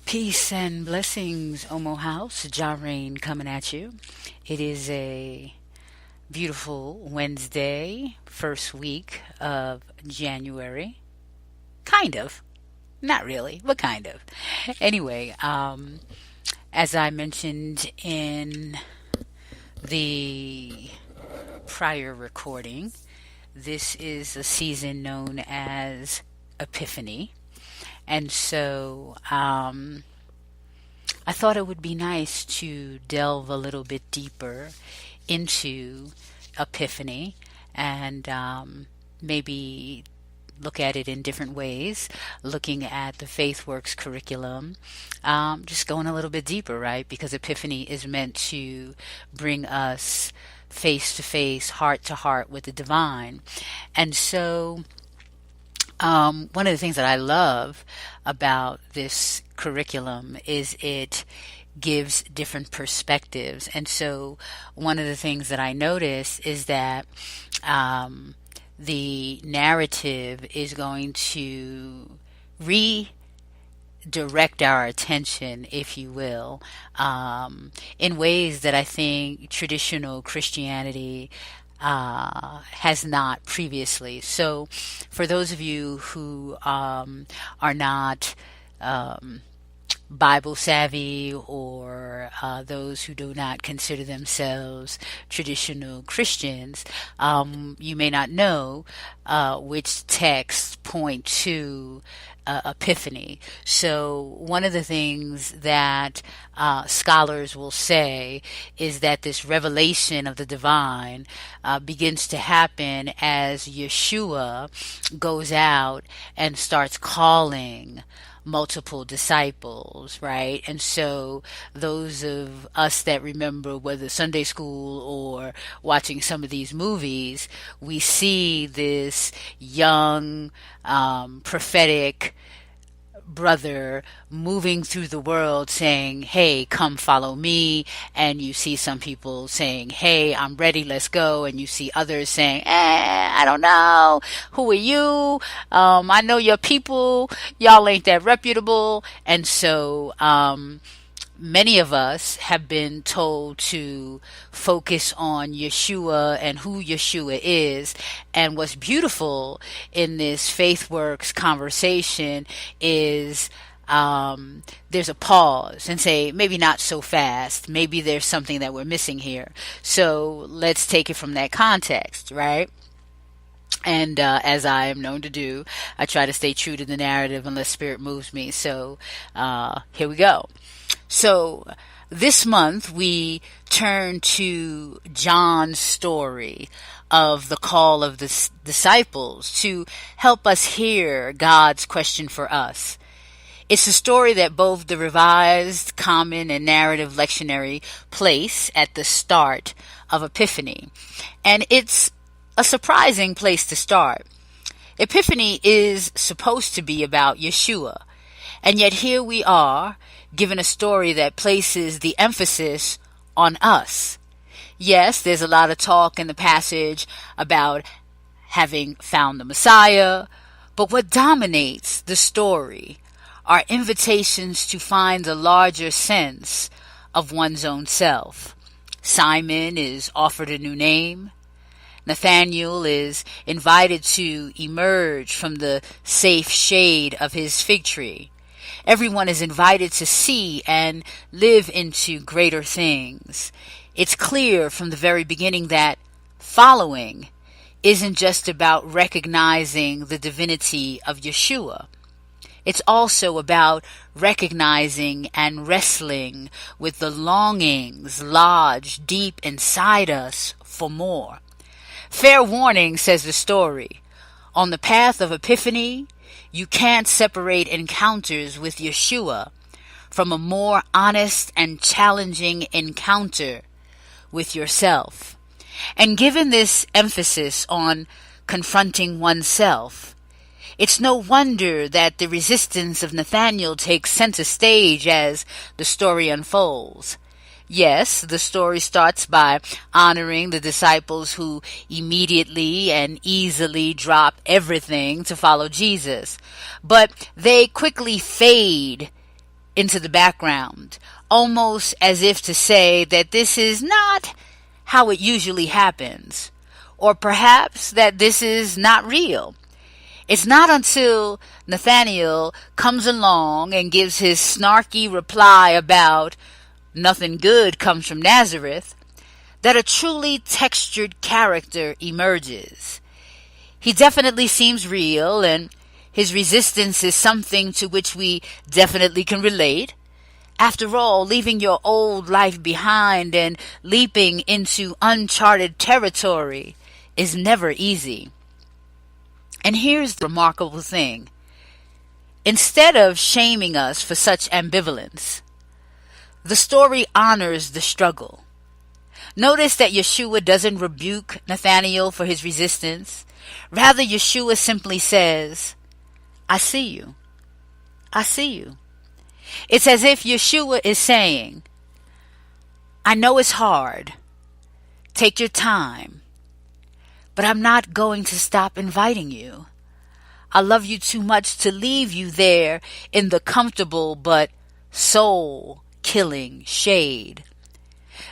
Peace and blessings, Omo House. Jareen coming at you. It is a beautiful Wednesday, first week of January. Kind of. Not really, but kind of. Anyway, as I mentioned in the prior recording, this is a season known as Epiphany. And so I thought it would be nice to delve a little bit deeper into Epiphany and maybe look at it in different ways, looking at the FaithWorks curriculum, just going a little bit deeper, right? Because Epiphany is meant to bring us face to face, heart to heart with the divine. And so one of the things that I love about this curriculum is it gives different perspectives. And so one of the things that I notice is that the narrative is going to redirect our attention, if you will, in ways that I think traditional Christianity has not previously. So for those of you who are not Bible savvy, or those who do not consider themselves traditional Christians, you may not know which texts point to Epiphany. So one of the things that scholars will say is that this revelation of the divine begins to happen as Yeshua goes out and starts calling multiple disciples, right? And so those of us that remember, whether Sunday school or watching some of these movies, we see this young prophetic brother moving through the world saying, hey, come follow me. And you see some people saying, hey, I'm ready, let's go. And you see others saying, I don't know, who are you? I know your people, y'all ain't that reputable. And so many of us have been told to focus on Yeshua and who Yeshua is. And what's beautiful in this FaithWorks conversation is there's a pause and say, maybe not so fast. Maybe there's something that we're missing here. So let's take it from that context, right? And as I am known to do, I try to stay true to the narrative unless spirit moves me. So here we go. So this month we turn to John's story of the call of the disciples to help us hear God's question for us. It's a story that both the Revised, Common, and Narrative Lectionary place at the start of Epiphany. And it's a surprising place to start. Epiphany is supposed to be about Yeshua. And yet here we are, given a story that places the emphasis on us. Yes, there's a lot of talk in the passage about having found the Messiah, but what dominates the story are invitations to find a larger sense of one's own self. Simon is offered a new name. Nathanael is invited to emerge from the safe shade of his fig tree. Everyone is invited to see and live into greater things. It's clear from the very beginning that following isn't just about recognizing the divinity of Yeshua. It's also about recognizing and wrestling with the longings lodged deep inside us for more. Fair warning, says the story. On the path of Epiphany, you can't separate encounters with Yeshua from a more honest and challenging encounter with yourself. And given this emphasis on confronting oneself, it's no wonder that the resistance of Nathanael takes center stage as the story unfolds. Yes, the story starts by honoring the disciples who immediately and easily drop everything to follow Jesus. But they quickly fade into the background, almost as if to say that this is not how it usually happens, or perhaps that this is not real. It's not until Nathanael comes along and gives his snarky reply about nothing good comes from Nazareth that a truly textured character emerges. He definitely seems real, and his resistance is something to which we definitely can relate. After all, leaving your old life behind and leaping into uncharted territory is never easy. And here's the remarkable thing. Instead of shaming us for such ambivalence, the story honors the struggle. Notice that Yeshua doesn't rebuke Nathanael for his resistance. Rather, Yeshua simply says, I see you. I see you. It's as if Yeshua is saying, I know it's hard. Take your time. But I'm not going to stop inviting you. I love you too much to leave you there in the comfortable but soul-killing shade.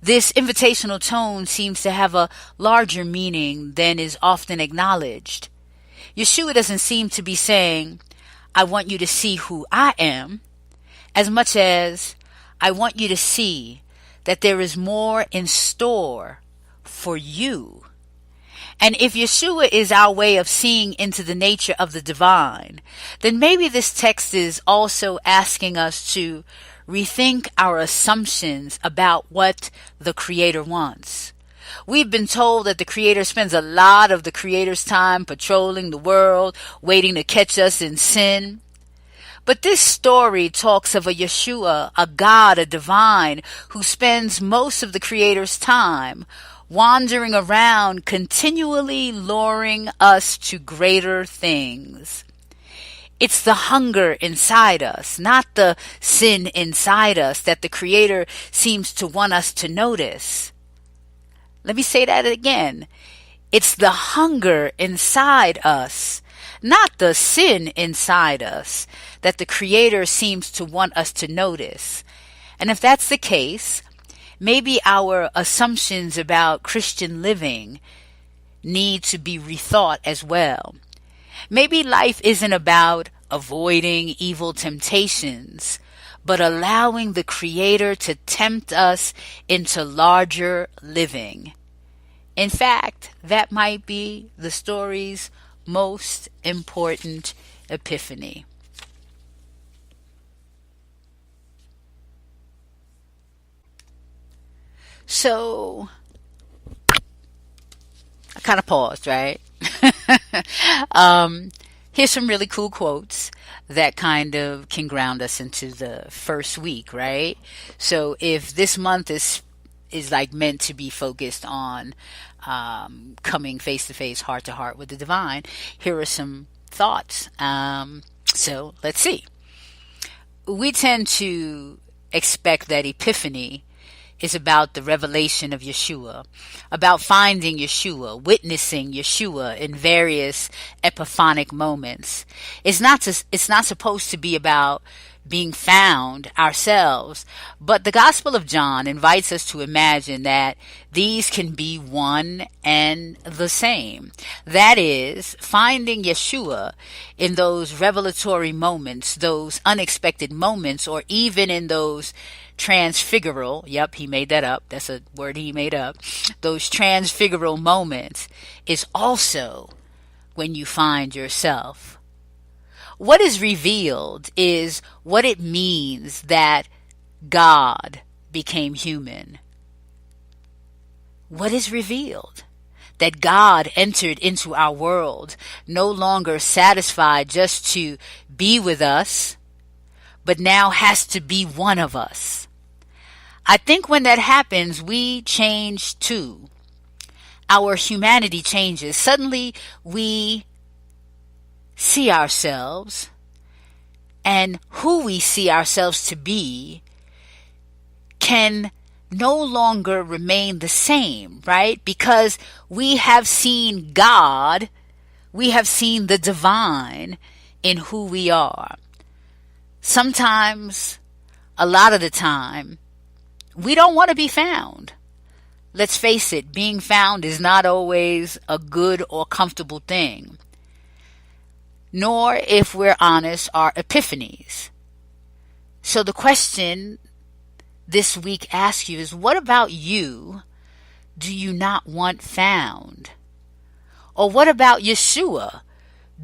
This invitational tone seems to have a larger meaning than is often acknowledged. Yeshua doesn't seem to be saying, I want you to see who I am, as much as I want you to see that there is more in store for you. And if Yeshua is our way of seeing into the nature of the divine, then maybe this text is also asking us to rethink our assumptions about what the Creator wants. We've been told that the Creator spends a lot of the Creator's time patrolling the world, waiting to catch us in sin. But this story talks of a Yeshua, a God, a divine, who spends most of the Creator's time wandering around, continually luring us to greater things. It's the hunger inside us, not the sin inside us, that the Creator seems to want us to notice. Let me say that again. It's the hunger inside us, not the sin inside us, that the Creator seems to want us to notice. And if that's the case, maybe our assumptions about Christian living need to be rethought as well. Maybe life isn't about avoiding evil temptations, but allowing the Creator to tempt us into larger living. In fact, that might be the story's most important epiphany. So, I kind of paused, right? Here's some really cool quotes that kind of can ground us into the first week, right? So if this month is like meant to be focused on coming face to face, heart to heart with the divine, here are some thoughts. So let's see. We tend to expect that Epiphany is about the revelation of Yeshua, about finding Yeshua, witnessing Yeshua in various epiphanic moments. It's not supposed to be about being found ourselves, but the Gospel of John invites us to imagine that these can be one and the same. That is, finding Yeshua in those revelatory moments, those unexpected moments, or even in those transfigural, yep, he made that up. That's a word he made up. Those transfigural moments is also when you find yourself. What is revealed is what it means that God became human. What is revealed? That God entered into our world, no longer satisfied just to be with us, but now has to be one of us. I think when that happens, we change too. Our humanity changes. Suddenly we see ourselves, and who we see ourselves to be can no longer remain the same, right? Because we have seen God, we have seen the divine in who we are. Sometimes a lot of the time, we don't want to be found. Let's face it, being found is not always a good or comfortable thing. Nor, if we're honest, are epiphanies. So the question this week asks you is, what about you do you not want found? Or what about Yeshua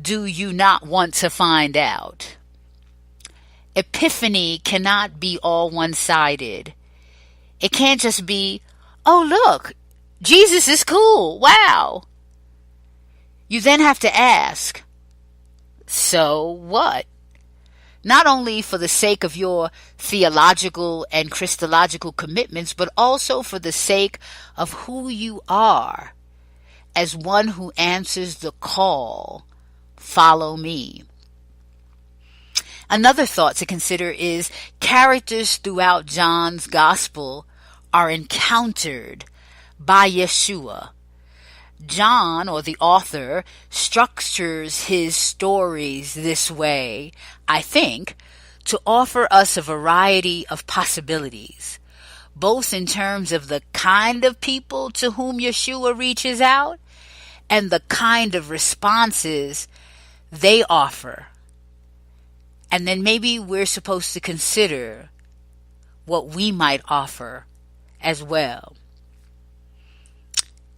do you not want to find out? Epiphany cannot be all one-sided. It can't just be, oh look, Jesus is cool, wow. You then have to ask, so what? Not only for the sake of your theological and Christological commitments, but also for the sake of who you are as one who answers the call, follow me. Another thought to consider is characters throughout John's gospel are encountered by Yeshua. John, or the author, structures his stories this way, I think, to offer us a variety of possibilities, both in terms of the kind of people to whom Yeshua reaches out and the kind of responses they offer. And then maybe we're supposed to consider what we might offer as well.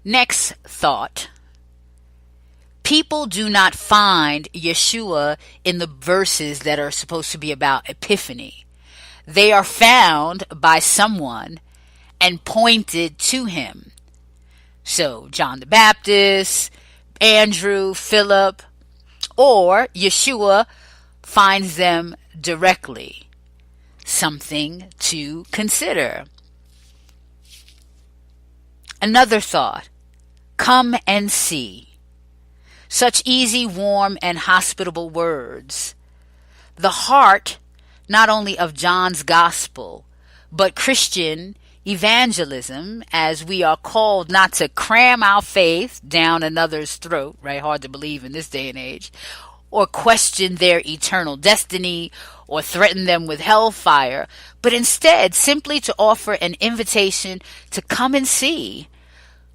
Next thought. People do not find Yeshua in the verses that are supposed to be about Epiphany. They are found by someone and pointed to him. So John the Baptist, Andrew, Philip, or Yeshua finds them directly. Something to consider. Another thought. Come and see. Such easy, warm, and hospitable words. The heart, not only of John's gospel, but Christian evangelism, as we are called not to cram our faith down another's throat, right? Hard to believe in this day and age, or question their eternal destiny, or threaten them with hellfire, but instead simply to offer an invitation to come and see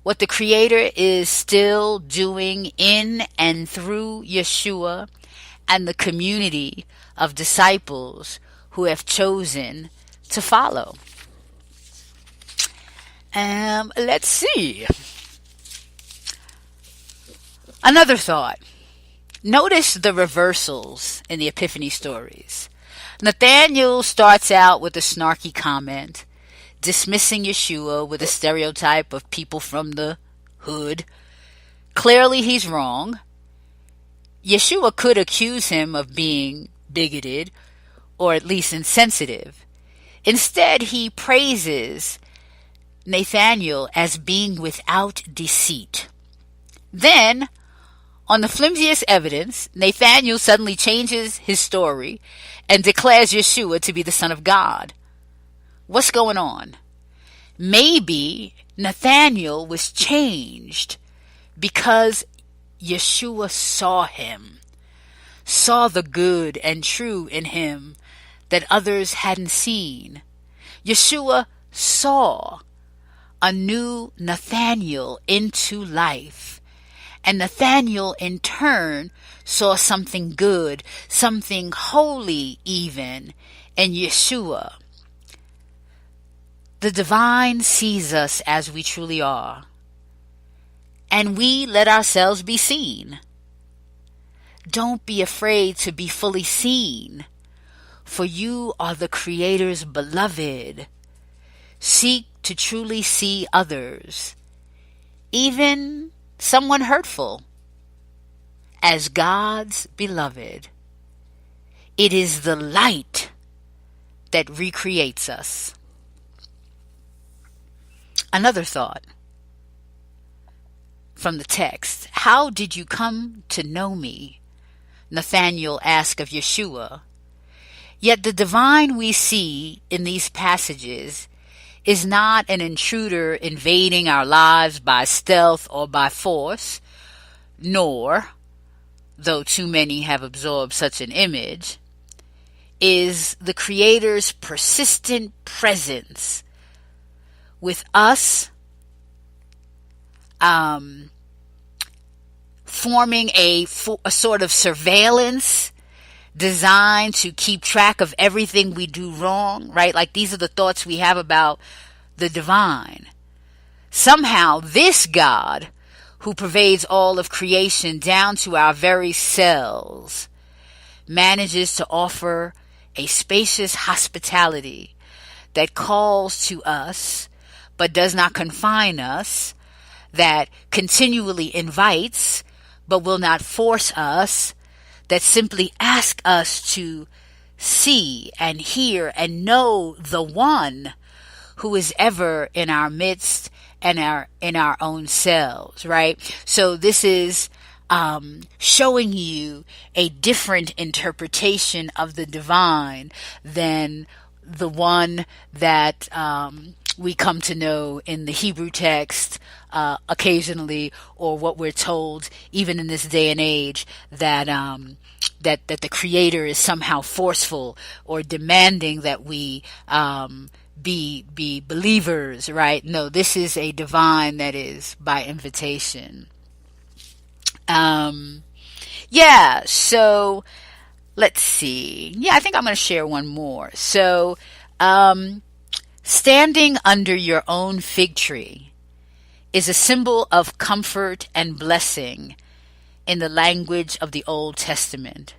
what the Creator is still doing in and through Yeshua and the community of disciples who have chosen to follow. Let's see. Another thought. Notice the reversals in the Epiphany stories. Nathanael starts out with a snarky comment, dismissing Yeshua with a stereotype of people from the hood. Clearly he's wrong. Yeshua could accuse him of being bigoted or at least insensitive. Instead, he praises Nathanael as being without deceit. Then, on the flimsiest evidence, Nathanael suddenly changes his story and declares Yeshua to be the Son of God. What's going on? Maybe Nathanael was changed because Yeshua saw him, saw the good and true in him that others hadn't seen. Yeshua saw a new Nathanael into life. And Nathanael in turn saw something good, something holy even, in Yeshua. The divine sees us as we truly are, and we let ourselves be seen. Don't be afraid to be fully seen, for you are the Creator's beloved. Seek to truly see others, even someone hurtful, as God's beloved. It is the light that recreates us. Another thought from the text. How did you come to know me? Nathanael asked of Yeshua. Yet the divine we see in these passages is not an intruder invading our lives by stealth or by force, nor, though too many have absorbed such an image, is the Creator's persistent presence with us, forming a sort of surveillance designed to keep track of everything we do wrong, right? Like, these are the thoughts we have about the divine. Somehow this God, who pervades all of creation down to our very cells, manages to offer a spacious hospitality that calls to us but does not confine us, that continually invites but will not force us, that simply asks us to see and hear and know the one who is ever in our midst and in our own selves, right? So this is showing you a different interpretation of the divine than the one that we come to know in the Hebrew text occasionally, or what we're told even in this day and age, that that the Creator is somehow forceful or demanding that we be believers, right? No, this is a divine that is by invitation. So let's see. I think I'm going to share one more. So, standing under your own fig tree is a symbol of comfort and blessing in the language of the Old Testament.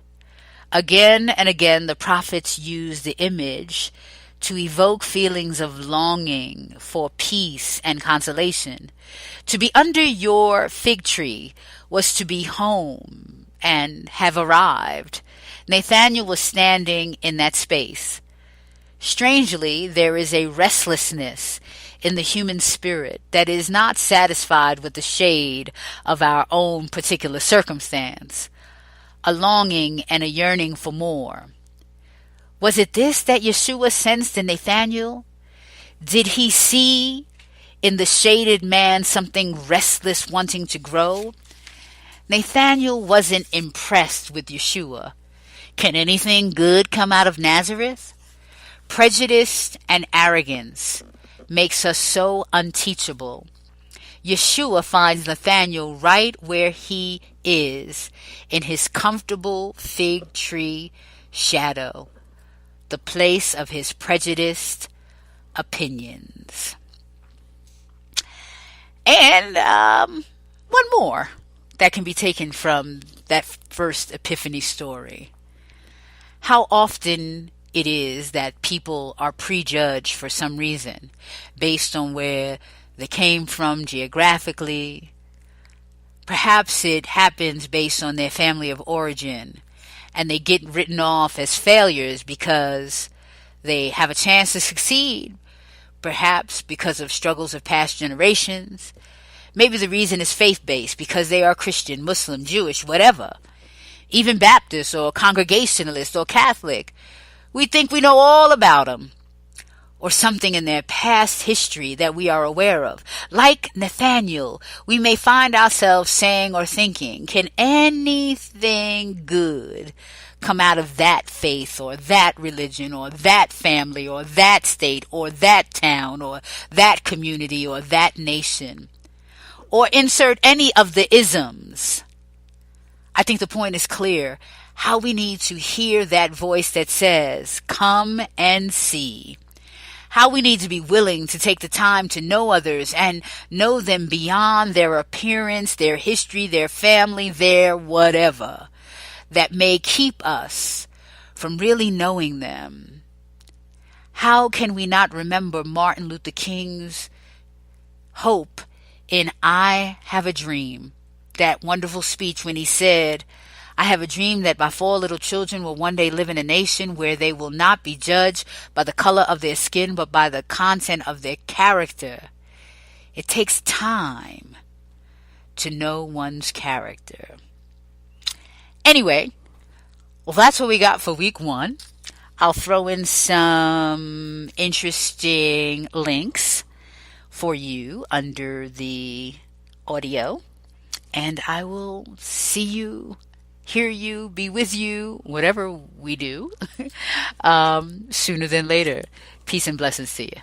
Again and again, the prophets use the image to evoke feelings of longing for peace and consolation. To be under your fig tree was to be home and have arrived. Nathanael was standing in that space. Strangely, there is a restlessness in the human spirit that is not satisfied with the shade of our own particular circumstance, a longing and a yearning for more. Was it this that Yeshua sensed in Nathanael? Did he see in the shaded man something restless wanting to grow? Nathanael wasn't impressed with Yeshua. Can anything good come out of Nazareth? Prejudice and arrogance makes us so unteachable. Yeshua finds Nathanael right where he is, in his comfortable fig tree shadow, the place of his prejudiced opinions. And one more that can be taken from that first Epiphany story. How often it is that people are prejudged for some reason, based on where they came from geographically. Perhaps it happens based on their family of origin, and they get written off as failures because they have a chance to succeed, perhaps because of struggles of past generations. Maybe the reason is faith-based, because they are Christian, Muslim, Jewish, whatever. Even Baptist or Congregationalist or Catholic. We think we know all about them, or something in their past history that we are aware of. Like Nathanael, we may find ourselves saying or thinking, can anything good come out of that faith or that religion or that family or that state or that town or that community or that nation? Or insert any of the isms. I think the point is clear. How we need to hear that voice that says, come and see. How we need to be willing to take the time to know others and know them beyond their appearance, their history, their family, their whatever, that may keep us from really knowing them. How can we not remember Martin Luther King's hope in I Have a Dream? That wonderful speech when he said, I have a dream that my 4 little children will one day live in a nation where they will not be judged by the color of their skin, but by the content of their character. It takes time to know one's character. Anyway, well, that's what we got for week 1. I'll throw in some interesting links for you under the audio, and I will see you hear you, be with you, whatever we do, sooner than later. Peace and blessings to you.